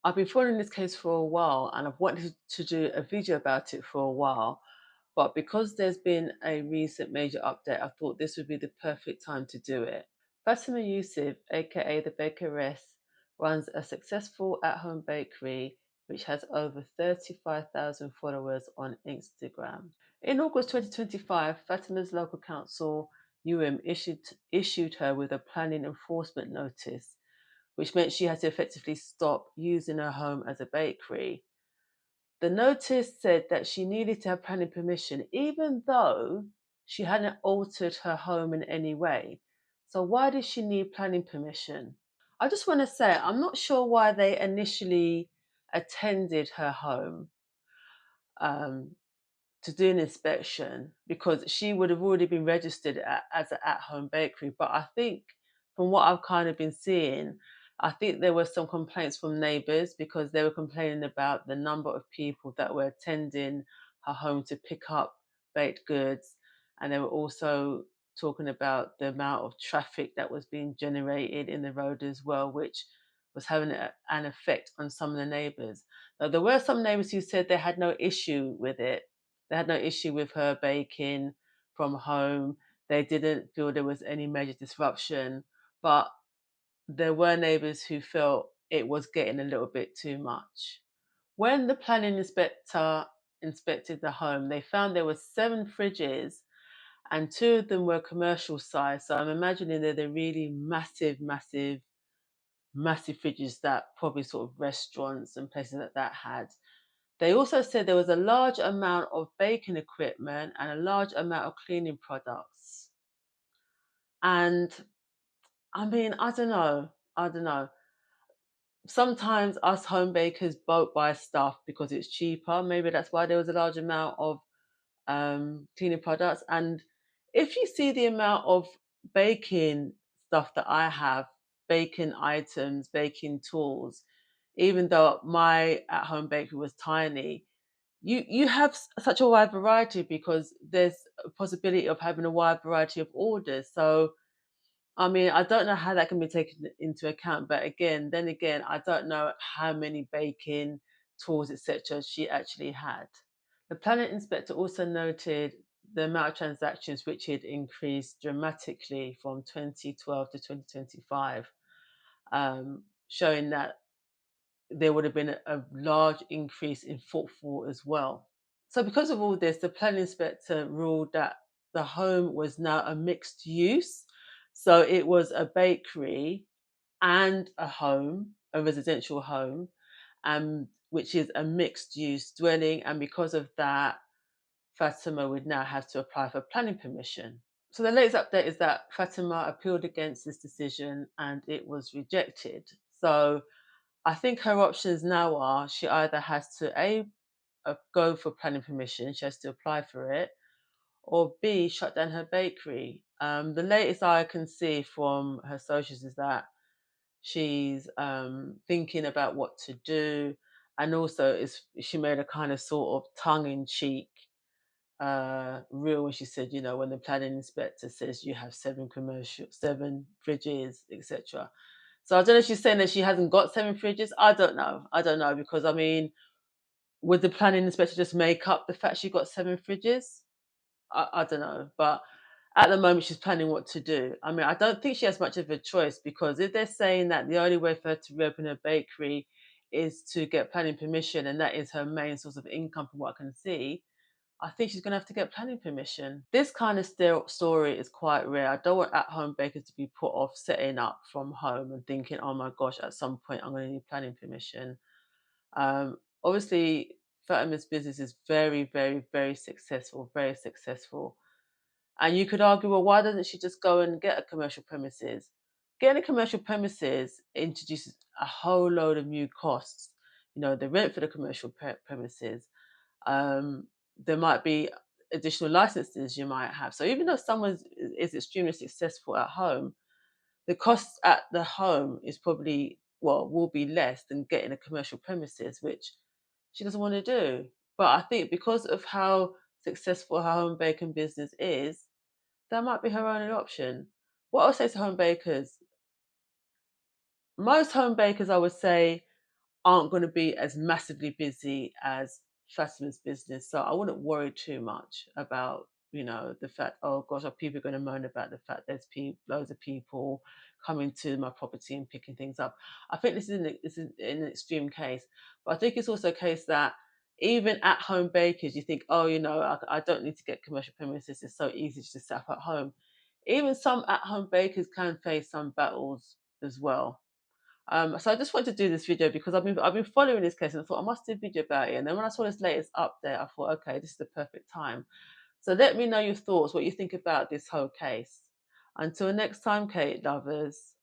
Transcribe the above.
I've been following this case for a while and I've wanted to do a video about it for a while. But because there's been a recent major update, I thought this would be the perfect time to do it. Fatima Yusuf, aka the Bakeress, runs a successful at home bakery which has over 35,000 followers on Instagram. In August 2025, Fatima's local council, issued her with a planning enforcement notice, which meant she had to effectively stop using her home as a bakery. The notice said that she needed to have planning permission, even though she hadn't altered her home in any way. So, why did she need planning permission? I just want to say, I'm not sure why they initially attended her home. Um, to do an inspection because she would have already been registered as an at-home bakery. But I think from what I've kind of been seeing, I think there were some complaints from neighbours because they were complaining about the number of people that were attending her home to pick up baked goods. And they were also talking about the amount of traffic that was being generated in the road as well, which was having an effect on some of the neighbours. Now, there were some neighbours who said they had no issue with it. They had no issue with her baking from home. They didn't feel there was any major disruption, but there were neighbours who felt it was getting a little bit too much. When the planning inspector inspected the home, they found there were 7 fridges and 2 of them were commercial size. So I'm imagining they're the really massive fridges that probably sort of restaurants and places like that had. They also said there was a large amount of baking equipment and a large amount of cleaning products. And I mean, I don't know. I don't know. Sometimes us home bakers bulk buy stuff because it's cheaper. Maybe that's why there was a large amount of cleaning products. And if you see the amount of baking stuff that I have, baking items, baking tools, even though my at home bakery was tiny, you have such a wide variety because there's a possibility of having a wide variety of orders. So I mean, I don't know how that can be taken into account, but then again, I don't know how many baking tools, etc., she actually had. The planning inspector also noted the amount of transactions which had increased dramatically from 2012 to 2025, showing that there would have been a large increase in footfall as well. So, because of all this, the planning inspector ruled that the home was now a mixed use. So, it was a bakery and a home, a residential home, which is a mixed use dwelling. And because of that, Fatima would now have to apply for planning permission. So, the latest update is that Fatima appealed against this decision and it was rejected. So, I think her options now are she either has to go for planning permission, she has to apply for it, or B, shut down her bakery. The latest I can see from her socials is that she's thinking about what to do, and also she made a kind of sort of tongue-in-cheek reel when she said, when the planning inspector says you have 7 fridges, etc. So I don't know if she's saying that she hasn't got 7 fridges. I don't know. I don't know because I mean, would the planning inspector just make up the fact she got 7 fridges? I don't know. But at the moment, she's planning what to do. I mean, I don't think she has much of a choice because if they're saying that the only way for her to reopen her bakery is to get planning permission and that is her main source of income from what I can see, I think she's going to have to get planning permission. This kind of story is quite rare. I don't want at home bakers to be put off setting up from home and thinking, oh my gosh, at some point I'm going to need planning permission. Obviously, Fatima's business is very successful, very successful. And you could argue, well, why doesn't she just go and get a commercial premises? Getting a commercial premises introduces a whole load of new costs. The rent for the commercial premises. There might be additional licenses you might have. So even though someone is extremely successful at home, the cost at the home is probably, well, will be less than getting a commercial premises, which she doesn't want to do. But I think because of how successful her home baking business is, that might be her only option. What I'll say to home bakers, most home bakers, I would say, aren't going to be as massively busy as Fatima's business. So I wouldn't worry too much about, the fact, oh gosh, are people going to moan about the fact there's loads of people coming to my property and picking things up. I think this is an extreme case, but I think it's also a case that even at home bakers, you think, oh, I don't need to get commercial premises. It's so easy to set up at home. Even some at home bakers can face some battles as well. So I just wanted to do this video because I've been following this case and I thought I must do a video about it. And then when I saw this latest update, I thought, okay, this is the perfect time. So let me know your thoughts, what you think about this whole case. Until next time, Kate lovers.